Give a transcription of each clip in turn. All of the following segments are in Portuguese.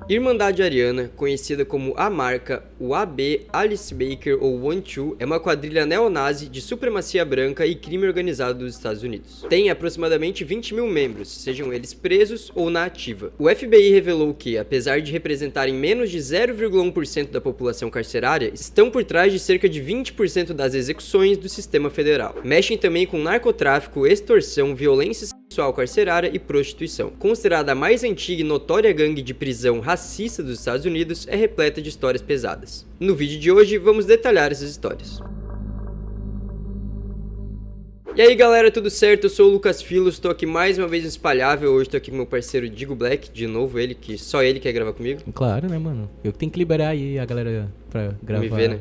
Irmandade Ariana, conhecida como A Marca, o AB, Alice Baker ou One Two, é uma quadrilha neonazi de supremacia branca e crime organizado dos Estados Unidos. Tem aproximadamente 20 mil membros, sejam eles presos ou na ativa. O FBI revelou que, apesar de representarem menos de 0,1% da população carcerária, estão por trás de cerca de 20% das execuções do sistema federal. Mexem também com narcotráfico, extorsão, violência sexual carcerária e prostituição. Considerada a mais antiga e notória gangue de prisão racista dos Estados Unidos, é repleta de histórias pesadas. No vídeo de hoje, vamos detalhar essas histórias. E aí galera, tudo certo? Eu sou o Lucas Filos, estou aqui mais uma vez no Espalhável. Hoje estou aqui com meu parceiro Digo Black, de novo ele, que só ele quer gravar comigo. Claro, né, mano? Eu que tenho que liberar aí a galera pra gravar. Me ver, né?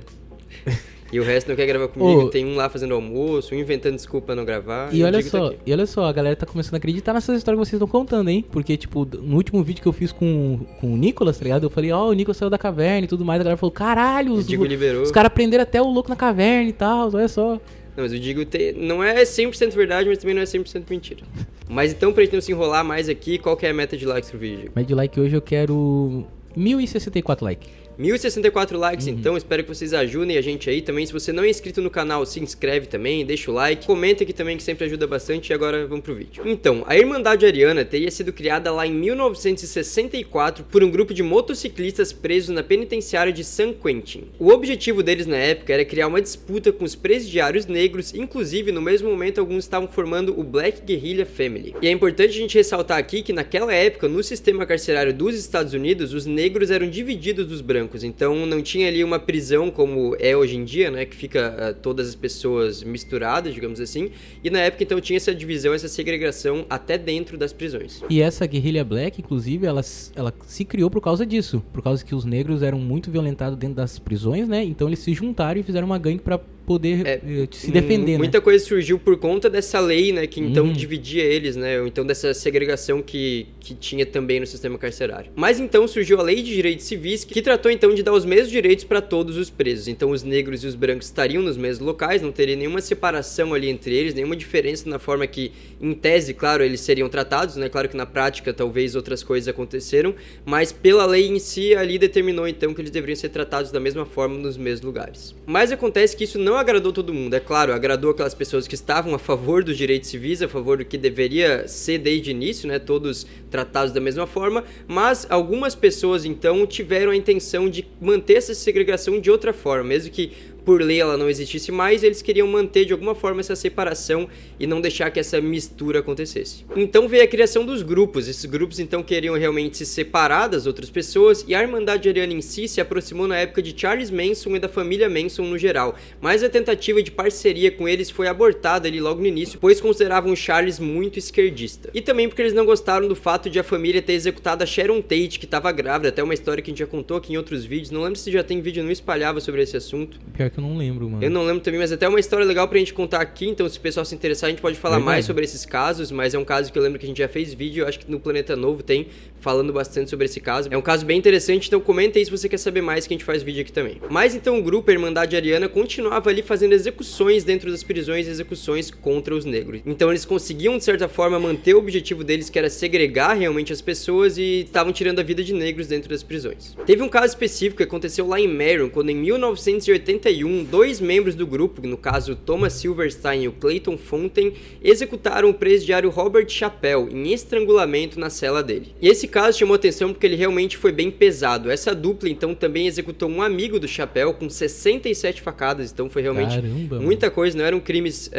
E o resto não quer gravar comigo, tem um lá fazendo almoço, um inventando desculpa pra não gravar. E olha só, a galera tá começando a acreditar nessas histórias que vocês estão contando, hein? Porque, tipo, no último vídeo que eu fiz com o Nicolas, tá ligado? Eu falei, o Nicolas saiu da caverna e tudo mais. A galera falou, caralho, os caras prenderam até o louco na caverna e tal, olha só. Não, mas o Digo não é 100% verdade, mas também não é 100% mentira. Mas então, pra gente não se enrolar mais aqui, qual que é a meta de likes pro vídeo? Meta de like hoje eu quero 1064 likes. 1064 likes, então, espero que vocês ajudem a gente aí também. Se você não é inscrito no canal, se inscreve também, deixa o like, comenta aqui também que sempre ajuda bastante. E agora vamos pro vídeo. Então, a Irmandade Ariana teria sido criada lá em 1964 por um grupo de motociclistas presos na penitenciária de San Quentin. O objetivo deles na época era criar uma disputa com os presidiários negros, inclusive no mesmo momento alguns estavam formando o Black Guerrilla Family. E é importante a gente ressaltar aqui que naquela época, no sistema carcerário dos Estados Unidos, os negros eram divididos dos brancos. Então não tinha ali uma prisão como é hoje em dia, né, que fica todas as pessoas misturadas, digamos assim, e na época então tinha essa divisão, essa segregação até dentro das prisões. E essa guerrilha black, inclusive, ela se criou por causa disso, por causa que os negros eram muito violentados dentro das prisões, né, então eles se juntaram e fizeram uma gangue pra poder se defender, muita coisa surgiu por conta dessa lei, né, que então dividia eles, né, ou então dessa segregação que tinha também no sistema carcerário. Mas então surgiu a Lei de Direitos Civis, que tratou então de dar os mesmos direitos para todos os presos. Então os negros e os brancos estariam nos mesmos locais, não teria nenhuma separação ali entre eles, nenhuma diferença na forma que, em tese, claro, eles seriam tratados, né, claro que na prática talvez outras coisas aconteceram, mas pela lei em si ali determinou então que eles deveriam ser tratados da mesma forma nos mesmos lugares. Mas acontece que isso não agradou todo mundo, é claro, agradou aquelas pessoas que estavam a favor dos direitos civis, a favor do que deveria ser desde o início, né, todos tratados da mesma forma, mas algumas pessoas então tiveram a intenção de manter essa segregação de outra forma, mesmo que por lei ela não existisse mais, eles queriam manter de alguma forma essa separação e não deixar que essa mistura acontecesse. Então veio a criação dos grupos, esses grupos então queriam realmente se separar das outras pessoas, e a Irmandade Ariana em si se aproximou na época de Charles Manson e da família Manson no geral, mas a tentativa de parceria com eles foi abortada ali logo no início, pois consideravam o Charles muito esquerdista. E também porque eles não gostaram do fato de a família ter executado a Sharon Tate, que estava grávida, até uma história que a gente já contou aqui em outros vídeos, não lembro se já tem vídeo no Espalhável sobre esse assunto. Pior que eu não lembro, mano. Eu não lembro também, mas até uma história legal pra gente contar aqui, então se o pessoal se interessar a gente pode falar mais sobre esses casos, mas é um caso que eu lembro que a gente já fez vídeo, eu acho que no Planeta Novo tem, falando bastante sobre esse caso. É um caso bem interessante, então comenta aí se você quer saber mais que a gente faz vídeo aqui também. Mas então o grupo, a Irmandade Ariana, continuava ali fazendo execuções dentro das prisões, execuções contra os negros. Então eles conseguiam, de certa forma, manter o objetivo deles, que era segregar realmente as pessoas, e estavam tirando a vida de negros dentro das prisões. Teve um caso específico que aconteceu lá em Marion, quando em 1981, dois membros do grupo, no caso Thomas Silverstein e o Clayton Fontaine, executaram o presidiário Robert Chappell em estrangulamento na cela dele. E esse caso chamou atenção porque ele realmente foi bem pesado. Essa dupla então também executou um amigo do Chappell com 67 facadas, então foi realmente muita coisa, não eram crimes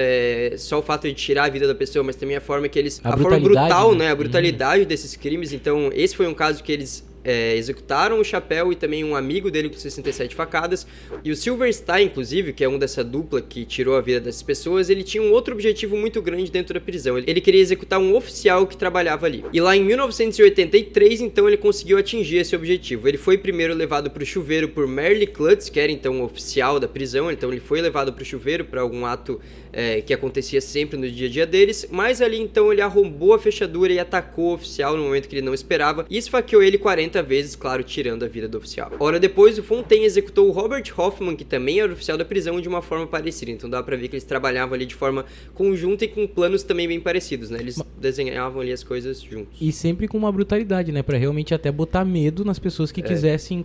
só o fato de tirar a vida da pessoa, mas também a forma que eles... A forma brutal, né? A brutalidade desses crimes, então esse foi um caso que eles executaram o Chappell e também um amigo dele com 67 facadas. E o Silverstein, inclusive, que é um dessa dupla que tirou a vida dessas pessoas, ele tinha um outro objetivo muito grande dentro da prisão. Ele queria executar um oficial que trabalhava ali. E lá em 1983, então, ele conseguiu atingir esse objetivo. Ele foi primeiro levado para o chuveiro por Merle Klutz, que era então o oficial da prisão. Então ele foi levado para o chuveiro para algum ato que acontecia sempre no dia a dia deles. Mas ali então ele arrombou a fechadura e atacou o oficial no momento que ele não esperava e esfaqueou ele 40 40 vezes, claro, tirando a vida do oficial. Hora depois, o Fontaine executou o Robert Hoffman, que também era oficial da prisão, de uma forma parecida. Então dá pra ver que eles trabalhavam ali de forma conjunta e com planos também bem parecidos, né? Eles desenhavam ali as coisas juntos. E sempre com uma brutalidade, né? Pra realmente até botar medo nas pessoas que quisessem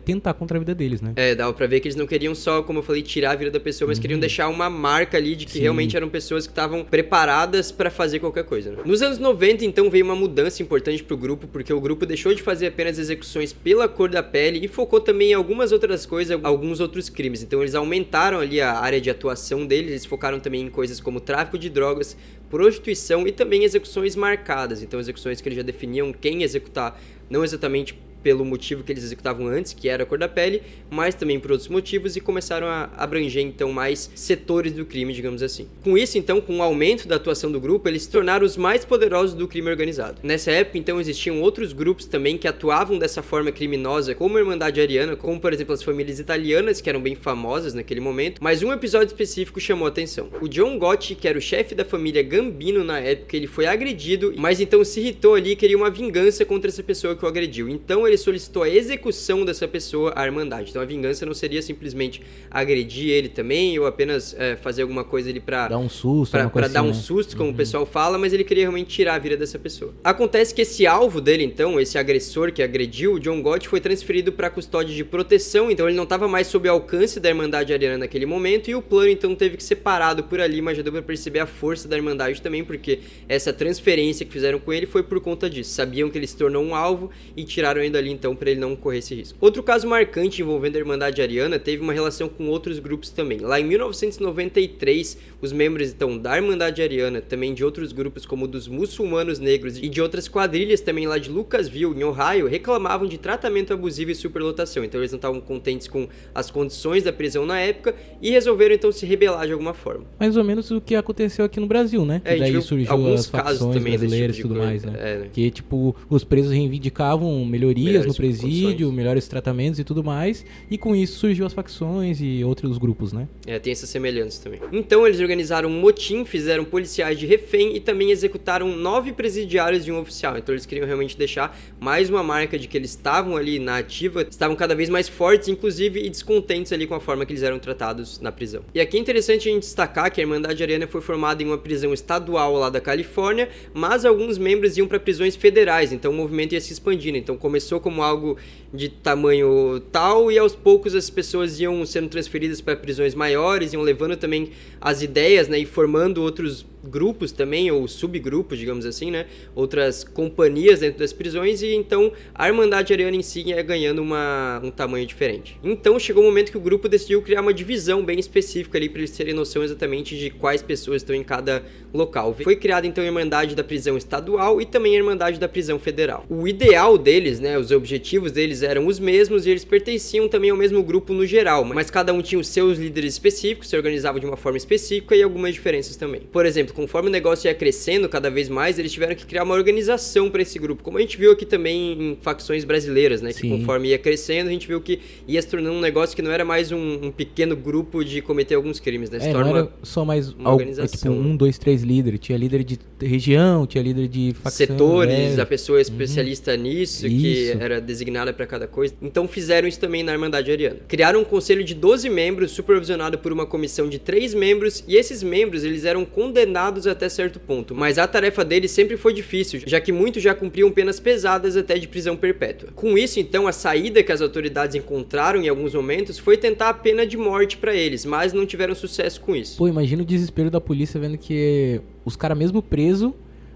tentar contra a vida deles, né? Dava pra ver que eles não queriam só, como eu falei, tirar a vida da pessoa, mas queriam deixar uma marca ali de que realmente eram pessoas que estavam preparadas pra fazer qualquer coisa, né? Nos anos 90, então, veio uma mudança importante pro grupo, porque o grupo deixou de fazer apenas execuções pela cor da pele e focou também em algumas outras coisas, alguns outros crimes. Então eles aumentaram ali a área de atuação deles, eles focaram também em coisas como tráfico de drogas, prostituição e também execuções marcadas. Então execuções que eles já definiam quem executar, não exatamente pelo motivo que eles executavam antes, que era a cor da pele, mas também por outros motivos, e começaram a abranger, então, mais setores do crime, digamos assim. Com isso, então, com o aumento da atuação do grupo, eles se tornaram os mais poderosos do crime organizado. Nessa época, então, existiam outros grupos também que atuavam dessa forma criminosa, como a Irmandade Ariana, como, por exemplo, as famílias italianas, que eram bem famosas naquele momento, mas um episódio específico chamou a atenção. O John Gotti, que era o chefe da família Gambino na época, ele foi agredido, mas então se irritou ali e queria uma vingança contra essa pessoa que o agrediu. Então, ele solicitou a execução dessa pessoa à Irmandade. Então a vingança não seria simplesmente agredir ele também, ou apenas fazer alguma coisa ali pra dar um susto, pra dar um susto, como o pessoal fala, mas ele queria realmente tirar a vida dessa pessoa. Acontece que esse alvo dele, então, esse agressor que agrediu, o John Gotti, foi transferido pra custódia de proteção, então ele não estava mais sob o alcance da Irmandade Ariana naquele momento, e o plano então teve que ser parado por ali, mas já deu pra perceber a força da Irmandade também, porque essa transferência que fizeram com ele foi por conta disso. Sabiam que ele se tornou um alvo e tiraram ele dali então para ele não correr esse risco. Outro caso marcante envolvendo a Irmandade Ariana teve uma relação com outros grupos também. Lá em 1993, os membros então da Irmandade Ariana, também de outros grupos como dos muçulmanos negros e de outras quadrilhas também lá de Lucasville, em Ohio, reclamavam de tratamento abusivo e superlotação. Então eles não estavam contentes com as condições da prisão na época e resolveram então se rebelar de alguma forma. Mais ou menos o que aconteceu aqui no Brasil, né? E daí surgiu as facções também brasileiras e tipo tudo mais, né? né? Que tipo, os presos reivindicavam melhorias no presídio, melhores tratamentos e tudo mais, e com isso surgiu as facções e outros grupos, né? Tem essas semelhanças também. Então eles organizaram um motim, fizeram policiais de refém e também executaram 9 presidiários e um oficial. Então eles queriam realmente deixar mais uma marca de que eles estavam ali na ativa, estavam cada vez mais fortes, inclusive, e descontentes ali com a forma que eles eram tratados na prisão. E aqui é interessante a gente destacar que a Irmandade Ariana foi formada em uma prisão estadual lá da Califórnia, mas alguns membros iam para prisões federais, então o movimento ia se expandindo. Então começou como algo de tamanho tal e aos poucos as pessoas iam sendo transferidas para prisões maiores, iam levando também as ideias, né, e formando outros grupos também, ou subgrupos, digamos assim, né, outras companhias dentro das prisões, e então a Irmandade Ariana em si ia ganhando um tamanho diferente. Então chegou o momento que o grupo decidiu criar uma divisão bem específica ali para eles terem noção exatamente de quais pessoas estão em cada local. Foi criada então a Irmandade da Prisão Estadual e também a Irmandade da Prisão Federal. O ideal deles, né, os objetivos deles eram os mesmos e eles pertenciam também ao mesmo grupo no geral, mas cada um tinha os seus líderes específicos, se organizava de uma forma específica e algumas diferenças também. Por exemplo, conforme o negócio ia crescendo cada vez mais, eles tiveram que criar uma organização para esse grupo, como a gente viu aqui também em facções brasileiras, né? Que conforme ia crescendo, a gente viu que ia se tornando um negócio que não era mais um pequeno grupo de cometer alguns crimes, né? Se torna não era só mais uma organização. Tipo, 1, 2, 3 líderes. Tinha líder de região, tinha líder de facção. Setores, a pessoa especialista nisso, que era designada para cada coisa. Então fizeram isso também na Irmandade Ariana. Criaram um conselho de 12 membros, supervisionado por uma comissão de 3 membros, e esses membros, eles eram condenados até certo ponto, mas a tarefa deles sempre foi difícil, já que muitos já cumpriam penas pesadas até de prisão perpétua. Com isso, então, a saída que as autoridades encontraram em alguns momentos foi tentar a pena de morte para eles, mas não tiveram sucesso com isso. Pô, imagina o desespero da polícia vendo que os caras mesmo presos,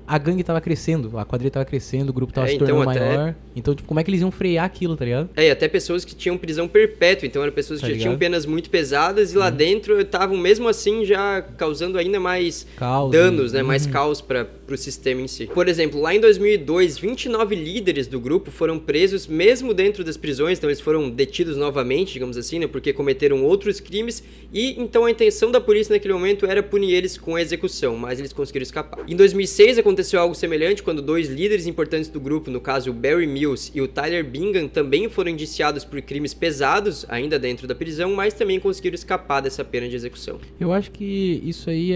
a gangue tava crescendo, a quadrilha tava crescendo, o grupo tava se tornando maior. Então, tipo, como é que eles iam frear aquilo, tá ligado? E até pessoas que tinham prisão perpétua, então eram pessoas que já tinham penas muito pesadas e lá dentro estavam, mesmo assim, já causando ainda mais danos, né? Mais caos pro sistema em si. Por exemplo, lá em 2002, 29 líderes do grupo foram presos mesmo dentro das prisões, então eles foram detidos novamente, digamos assim, né? Porque cometeram outros crimes e então a intenção da polícia naquele momento era punir eles com a execução, mas eles conseguiram escapar. Em 2006, aconteceu aconteceu algo semelhante quando 2 líderes importantes do grupo, no caso o Barry Mills e o Tyler Bingham, também foram indiciados por crimes pesados, ainda dentro da prisão, mas também conseguiram escapar dessa pena de execução. Eu acho que isso aí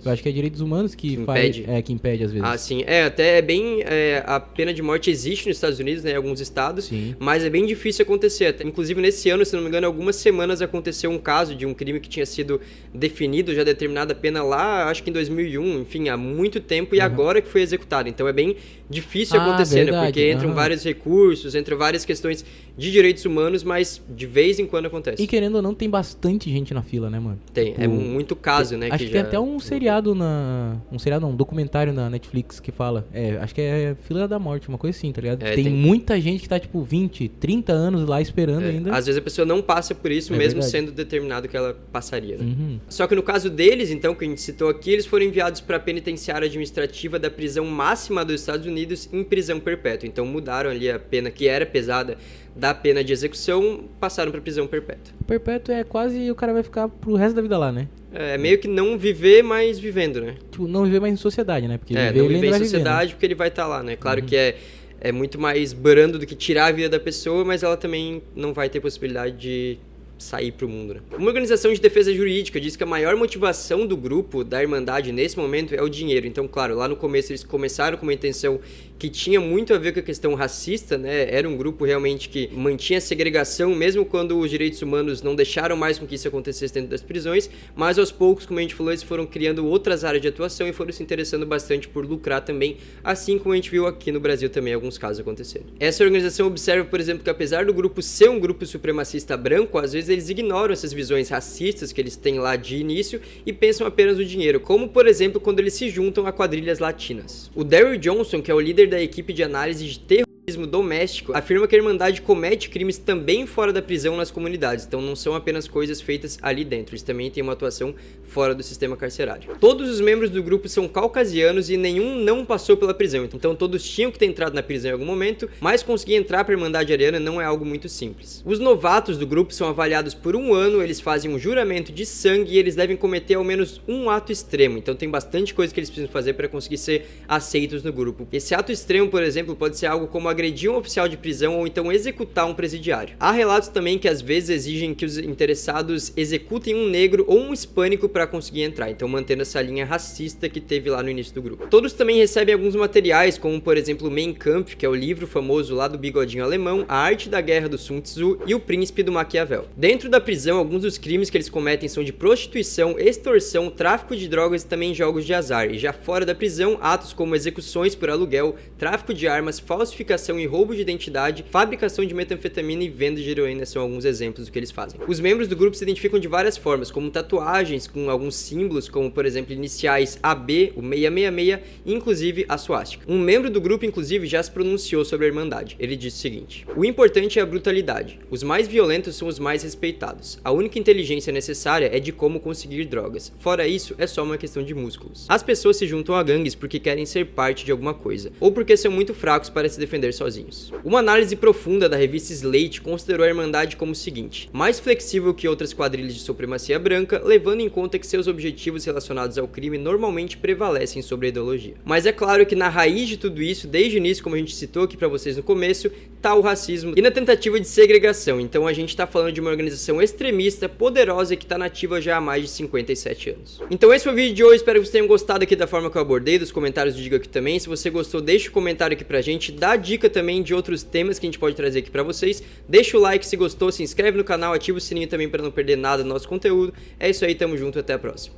eu acho que é direitos humanos que impede. Que impede às vezes. Ah, sim. Até é bem... a pena de morte existe nos Estados Unidos, né, em alguns estados, sim, mas é bem difícil acontecer. Até, inclusive, nesse ano, se não me engano, algumas semanas aconteceu um caso de um crime que tinha sido definido, já determinada a pena lá, acho que em 2001, enfim, há muito tempo, e agora que foi executado. Então é bem difícil acontecer, né? Porque entram vários recursos, entram várias questões de direitos humanos, mas de vez em quando acontece. E querendo ou não, tem bastante gente na fila, né, mano? Tem, tipo, é muito caso, né? Acho que tem até um seriado um documentário na Netflix que fala, acho que é Fila da Morte, uma coisa assim, tá ligado? Tem muita gente que tá, tipo, 20, 30 anos lá esperando ainda. Às vezes a pessoa não passa por isso, mesmo sendo determinado que ela passaria, né? Só que no caso deles, então, que a gente citou aqui, eles foram enviados para a penitenciária administrativa da prisão máxima dos Estados Unidos em prisão perpétua. Então mudaram ali a pena que era pesada da pena de execução, passaram para prisão perpétua. Perpétua é quase o cara vai ficar pro resto da vida lá, né? É meio que não viver, mas vivendo, né? Tipo, não viver mais em sociedade, né? Porque não viver em sociedade, né? Porque ele vai estar lá, né? Claro que é muito mais brando do que tirar a vida da pessoa, mas ela também não vai ter possibilidade de sair pro mundo, né? Uma organização de defesa jurídica diz que a maior motivação do grupo, da Irmandade, nesse momento é o dinheiro. Então, claro, lá no começo eles começaram com uma intenção que tinha muito a ver com a questão racista, né? Era um grupo realmente que mantinha a segregação, mesmo quando os direitos humanos não deixaram mais com que isso acontecesse dentro das prisões, mas aos poucos, como a gente falou, eles foram criando outras áreas de atuação e foram se interessando bastante por lucrar também, assim como a gente viu aqui no Brasil também alguns casos acontecerem. Essa organização observa, por exemplo, que apesar do grupo ser um grupo supremacista branco, às vezes eles ignoram essas visões racistas que eles têm lá de início e pensam apenas no dinheiro, como, por exemplo, quando eles se juntam a quadrilhas latinas. O Daryl Johnson, que é o líder da equipe de análise de terrorismo doméstico, afirma que a Irmandade comete crimes também fora da prisão nas comunidades, então não são apenas coisas feitas ali dentro, eles também têm uma atuação fora do sistema carcerário. Todos os membros do grupo são caucasianos e nenhum não passou pela prisão, então todos tinham que ter entrado na prisão em algum momento, mas conseguir entrar para a Irmandade Ariana não é algo muito simples. Os novatos do grupo são avaliados por 1 ano, eles fazem um juramento de sangue e eles devem cometer ao menos um ato extremo, então tem bastante coisa que eles precisam fazer para conseguir ser aceitos no grupo. Esse ato extremo, por exemplo, pode ser algo como agredir um oficial de prisão ou então executar um presidiário. Há relatos também que às vezes exigem que os interessados executem um negro ou um hispânico para conseguir entrar, então mantendo essa linha racista que teve lá no início do grupo. Todos também recebem alguns materiais, como por exemplo o Mein Kampf, que é o livro famoso lá do bigodinho alemão, A Arte da Guerra do Sun Tzu e O Príncipe do Maquiavel. Dentro da prisão, alguns dos crimes que eles cometem são de prostituição, extorsão, tráfico de drogas e também jogos de azar, e já fora da prisão, atos como execuções por aluguel, tráfico de armas, falsificação e roubo de identidade, fabricação de metanfetamina e venda de heroína são alguns exemplos do que eles fazem. Os membros do grupo se identificam de várias formas, como tatuagens com alguns símbolos, como por exemplo iniciais AB, o 666 e inclusive a suástica. Um membro do grupo inclusive já se pronunciou sobre a Irmandade. Ele disse o seguinte: o importante é a brutalidade. Os mais violentos são os mais respeitados. A única inteligência necessária é de como conseguir drogas. Fora isso, é só uma questão de músculos. As pessoas se juntam a gangues porque querem ser parte de alguma coisa, ou porque são muito fracos para se defender sozinhos. Uma análise profunda da revista Slate considerou a Irmandade como o seguinte: mais flexível que outras quadrilhas de supremacia branca, levando em conta que seus objetivos relacionados ao crime normalmente prevalecem sobre a ideologia. Mas é claro que na raiz de tudo isso, desde o início, como a gente citou aqui pra vocês no começo, tá o racismo e na tentativa de segregação. Então a gente tá falando de uma organização extremista, poderosa e que tá nativa já há mais de 57 anos. Então esse foi o vídeo de hoje, espero que vocês tenham gostado aqui da forma que eu abordei, dos comentários diga aqui também. Se você gostou, deixa um comentário aqui pra gente, dá dica também de outros temas que a gente pode trazer aqui pra vocês. Deixa o like se gostou, se inscreve no canal, ativa o sininho também pra não perder nada do nosso conteúdo. É isso aí, tamo junto, até a próxima.